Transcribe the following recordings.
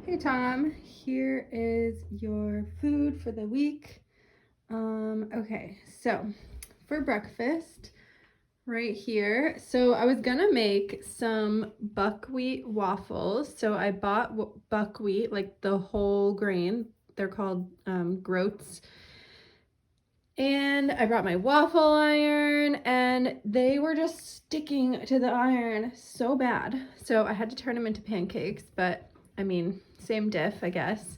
Hey Tom, here is your food for the week. Okay, so for breakfast, right here. So I was gonna make some buckwheat waffles. So I bought buckwheat, like the whole grain. They're called groats. And I brought my waffle iron, and they were just sticking to the iron so bad. So I had to turn them into pancakes, but I mean, same diff, I guess.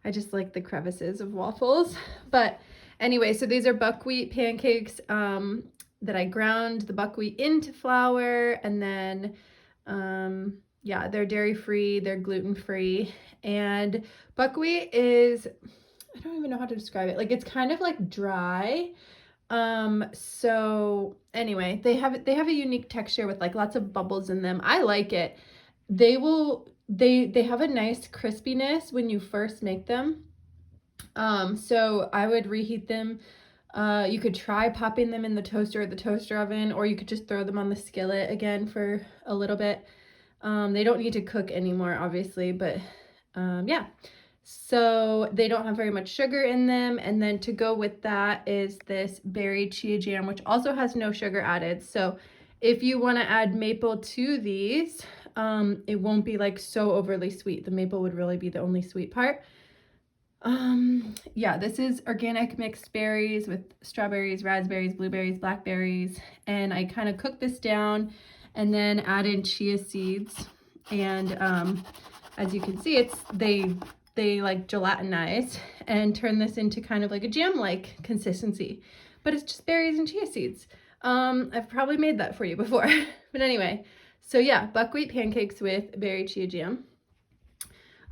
I just like the crevices of waffles. But anyway, so these are buckwheat pancakes that I ground the buckwheat into flour, and then yeah, they're dairy free, they're gluten free, and buckwheat is, I don't even know how to describe it. Like it's kind of like dry. So anyway, they have a unique texture with like lots of bubbles in them. I like it. They have a nice crispiness when you first make them. So I would reheat them. You could try popping them in the toaster or the toaster oven, or you could just throw them on the skillet again for a little bit. They don't need to cook anymore, obviously, but yeah. So they don't have very much sugar in them. And then to go with that is this berry chia jam, which also has no sugar added. So if you want to add maple to these, it won't be like so overly sweet. The maple would really be the only sweet part. Yeah, this is organic mixed berries with strawberries, raspberries, blueberries, blackberries, and I kind of cooked this down and then added chia seeds. And as you can see, they like gelatinize and turn this into kind of like a jam-like consistency, but it's just berries and chia seeds. I've probably made that for you before, but anyway, so yeah, buckwheat pancakes with berry chia jam.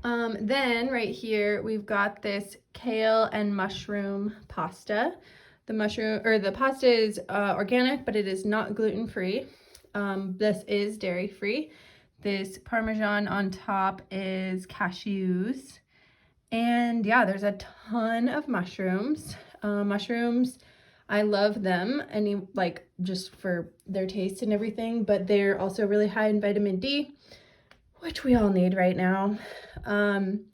Then right here, we've got this kale and mushroom pasta. The pasta is organic, but it is not gluten-free. This is dairy-free. This Parmesan on top is cashews. And yeah, there's a ton of mushrooms. Mushrooms, I love them, like just for their taste and everything, but they're also really high in vitamin D, which we all need right now. And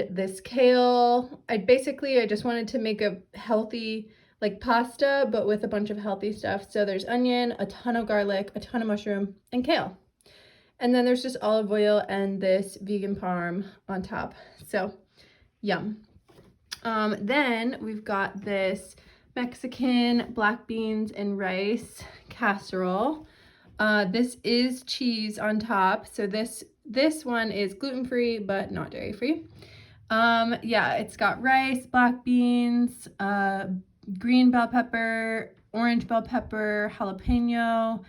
this kale, I just wanted to make a healthy like pasta, but with a bunch of healthy stuff. So there's onion, a ton of garlic, a ton of mushroom, and kale. And then there's just olive oil and this vegan parm on top. So yum. Then we've got this Mexican black beans and rice casserole. This is cheese on top. So this one is gluten-free, but not dairy-free. Yeah, it's got rice, black beans, green bell pepper, orange bell pepper, jalapeno,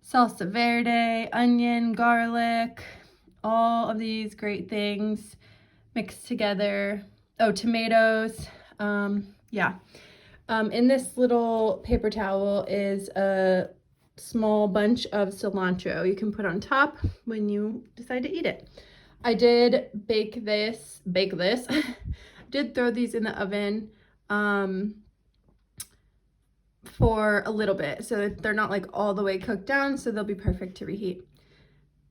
salsa verde, onion, garlic, all of these great things mixed together. Oh, tomatoes. Yeah. In this little paper towel is a small bunch of cilantro you can put on top when you decide to eat it. I did bake this. Did throw these in the oven for a little bit, so they're not like all the way cooked down, so they'll be perfect to reheat.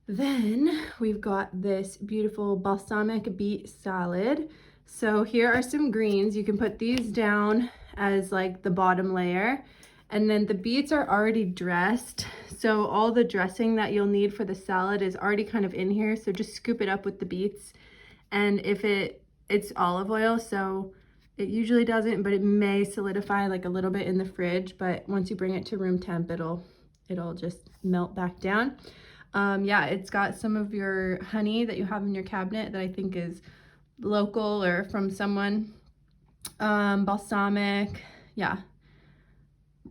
Then we've got this beautiful balsamic beet salad. So here are some greens. You can put these down as like the bottom layer. And then the beets are already dressed. So all the dressing that you'll need for the salad is already kind of in here. So just scoop it up with the beets. And if it's olive oil, so it usually doesn't, but it may solidify like a little bit in the fridge. But once you bring it to room temp, it'll just melt back down. Yeah, it's got some of your honey that you have in your cabinet that I think is local or from someone. Balsamic, yeah.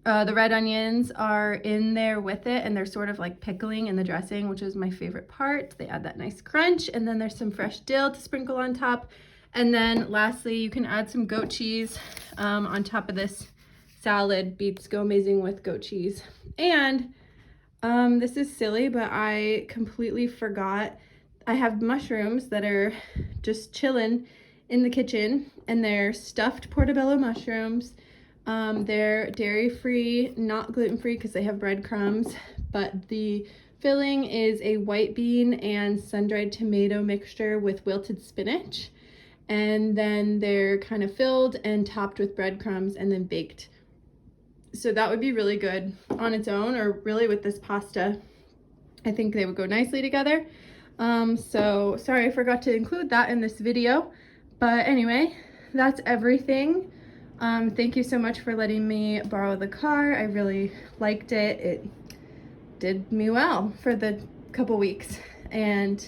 The red onions are in there with it, and they're sort of like pickling in the dressing, which is my favorite part. They add that nice crunch, and then there's some fresh dill to sprinkle on top. And then lastly, you can add some goat cheese on top of this salad. Beets go amazing with goat cheese. And this is silly, but I completely forgot. I have mushrooms that are just chilling in the kitchen, and they're stuffed portobello mushrooms. They're dairy-free, not gluten-free because they have breadcrumbs, but the filling is a white bean and sun-dried tomato mixture with wilted spinach. And then they're kind of filled and topped with breadcrumbs and then baked. So that would be really good on its own, or really with this pasta. I think they would go nicely together. So sorry I forgot to include that in this video. But anyway, that's everything. Thank you so much for letting me borrow the car. I really liked it. It did me well for the couple weeks. And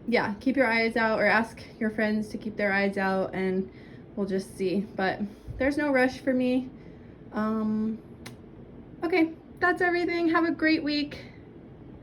yeah, keep your eyes out, or ask your friends to keep their eyes out, and we'll just see. But there's no rush for me. Okay, that's everything. Have a great week.